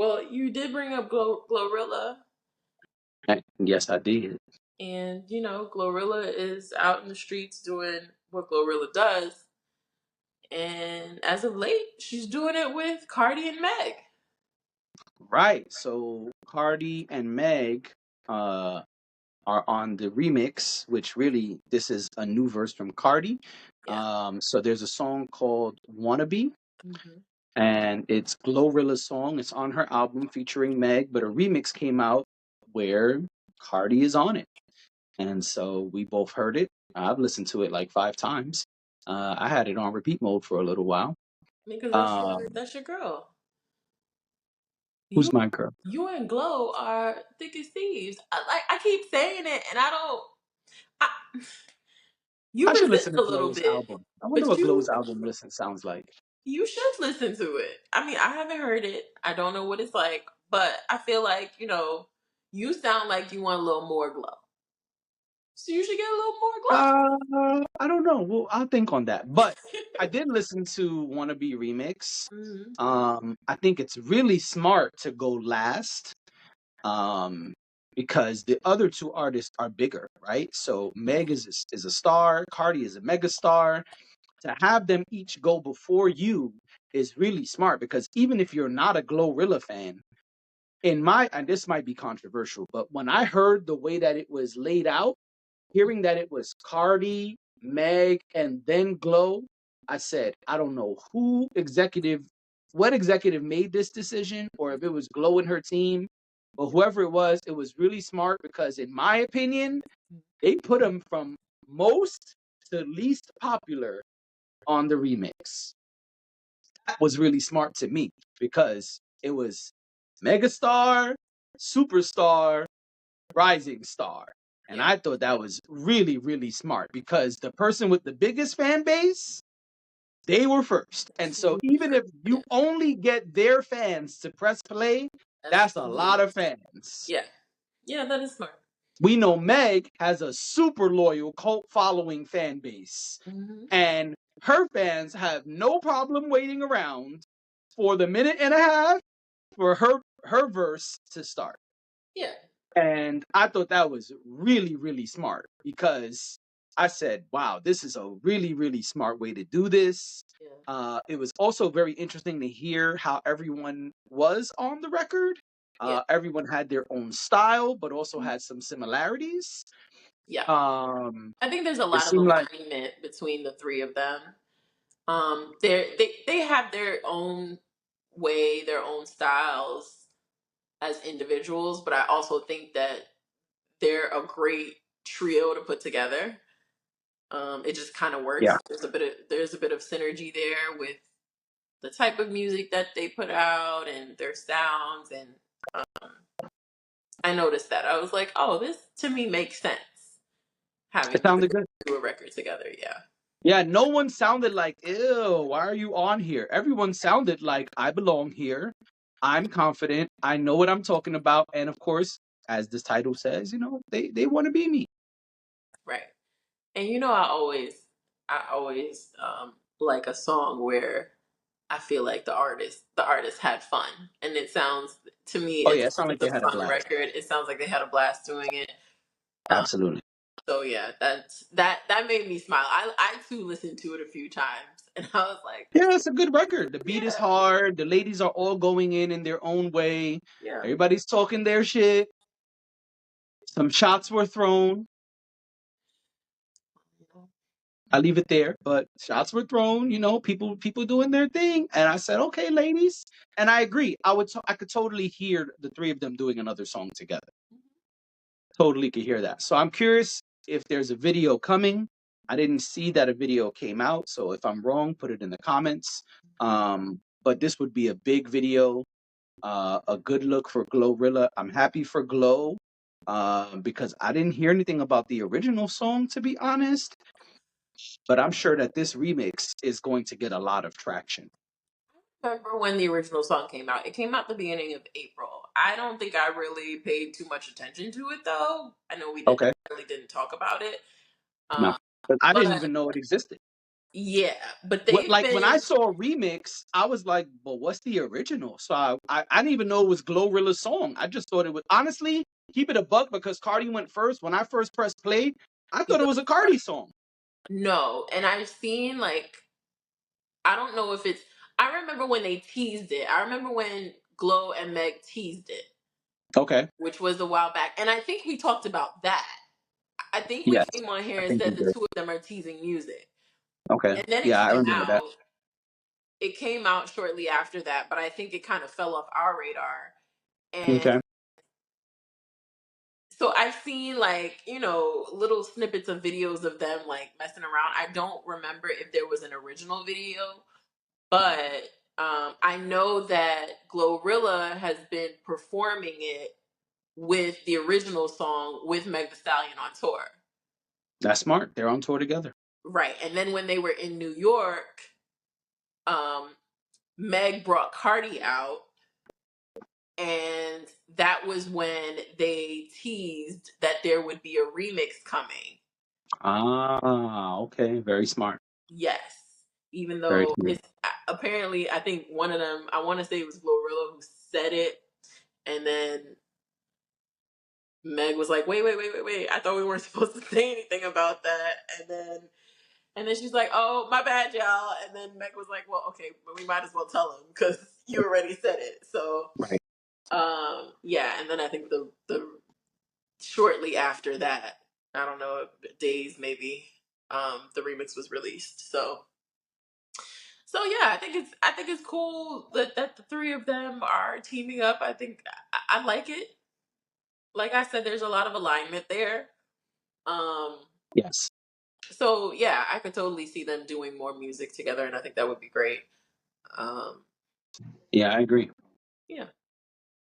Well, you did bring up Glorilla, Yes, I did. and Glorilla is out in the streets doing what Glorilla does, and as of late, she's doing it with Cardi and Meg. Right. So Cardi and Meg uh, are on the remix, which really this is a new verse from Cardi. Yeah. So there's a song called "Wannabe," Hmm. and it's Glorilla's song. It's on her album featuring Meg, but a remix came out where Cardi is on it, and so we both heard it. I've listened to it like 5 times. I had it on repeat mode for a little while. Because Um, that's your girl. You who's my girl? you and Glow are thick as thieves. I keep saying it, and I don't. I, you I should listen resist to a little Glow's bit, album. I wonder but what Glow's album listen sounds like. you should listen to it. I mean, I haven't heard it. I don't know what it's like, but I feel like you sound like you want a little more Glow, so you should get a little more Glow. I don't know. Well, I'll think on that. But I did listen to Wannabe Remix. Hmm. I think it's really smart to go last. Um, because the other two artists are bigger, right? So Yeah. Meg is a star, Cardi is a mega star. To have them each go before you is really smart because even if you're not a Glorilla fan, and this might be controversial, but when I heard the way that it was laid out, hearing that it was Cardi, Meg, and then Glow, I said, I don't know what executive made this decision, or if it was Glow and her team, but whoever it was really smart because, in my opinion, they put them from most to least popular on the remix. That was really smart to me because it was megastar, superstar, rising star. And Yeah. I thought that was really, really smart because the person with the biggest fan base, they were first. And so even if Yeah. you only get their fans to press play, That's that's a lot of fans. yeah. Yeah, that is smart. We know Meg has a super loyal cult following fan base. Hmm. And her fans have no problem waiting around for the minute and a half for her verse to start. Yeah. And I thought that was really, really smart because I said, wow, this is a really, really smart way to do this. Yeah. It was also very interesting to hear how everyone was on the record. Yeah. Everyone had their own style, but also had some similarities. Yeah. Um, I think there's a it lot of seemed like, alignment between the three of them. They have their own way, their own styles as individuals, but I also think that they're a great trio to put together. It just kind of works. yeah, There's a bit of synergy there with the type of music that they put out and their sounds, and I noticed that. I was like, oh, this to me makes sense. it Having them sounded good. do a record together, yeah. Yeah, no one sounded like, ew, why are you on here? Everyone sounded like, I belong here. I'm confident. I know what I'm talking about. And of course, as this title says, they want to be me. Right. And I always like a song where I feel like the artist had fun, and it sounds to me Oh, yeah, it it's sounded like a they had a fun blast. record. It sounds like they had a blast doing it. Um, Absolutely. so yeah, that made me smile. I too listened to it a few times, and I was like, Yeah, it's a good record. The beat is yeah, hard. The ladies are all going in their own way. yeah. Everybody's talking their shit. Some shots were thrown. I leave it there, but shots were thrown. People doing their thing, and I said, "Okay, ladies," and I agree. I could totally hear the three of them doing another song together. Totally could hear that. So I'm curious if there's a video coming. I didn't see that a video came out, so if I'm wrong, put it in the comments. But this would be a big video, a good look for Glo Rilla. I'm happy for Glo, because I didn't hear anything about the original song, to be honest. But I'm sure that this remix is going to get a lot of traction. Remember when the original song came out? It came out the beginning of April. I don't think I really paid too much attention to it though. I know we didn't Okay. really didn't talk about it. No. Um, But I didn't but even know it existed. Yeah, but What, they've like when I been saw a remix, I was like, "But what's the original?" So I didn't even know it was Glo Rilla's song. I just thought it was, honestly, keep it a buck, because Cardi went first. When I first pressed play, I you thought it thought was it a was Cardi. Cardi song. No, and I've seen like I don't know if it's. I remember when they teased it. I remember when Glow and Meg teased it, Okay. which was a while back, and I think we talked about that. I think we Yes, came on here I and think we said the did. two of them are teasing music, Okay. and then it Yeah, I came remember that. out. It came out shortly after that, but I think it kind of fell off our radar. And Okay. so I've seen like, little snippets of videos of them like messing around. I don't remember if there was an original video, but I know that Glorilla has been performing it with the original song with Meg The Stallion on tour. That's smart. They're on tour together. Right. And then when they were in New York, um, Meg brought Cardi out, and that was when they teased that there would be a remix coming. Ah, okay. Very smart. Yes, even Very though smart. it's apparently, I think one of them, I want to say it was Glorilla who said it, and then Meg was like, "Wait, wait, wait, wait, wait! I thought we weren't supposed to say anything about that." And then she's like, "Oh, my bad, y'all." And then Meg was like, "Well, okay, but we might as well tell him because you already said it." So, Right. yeah. And then I think the shortly after that, I don't know, days maybe, the remix was released. So yeah, I think it's cool that the three of them are teaming up. I think I like it. Like I said, there's a lot of alignment there. Um, Yes. so yeah, I could totally see them doing more music together, and I think that would be great. Um, Yeah, I agree. yeah.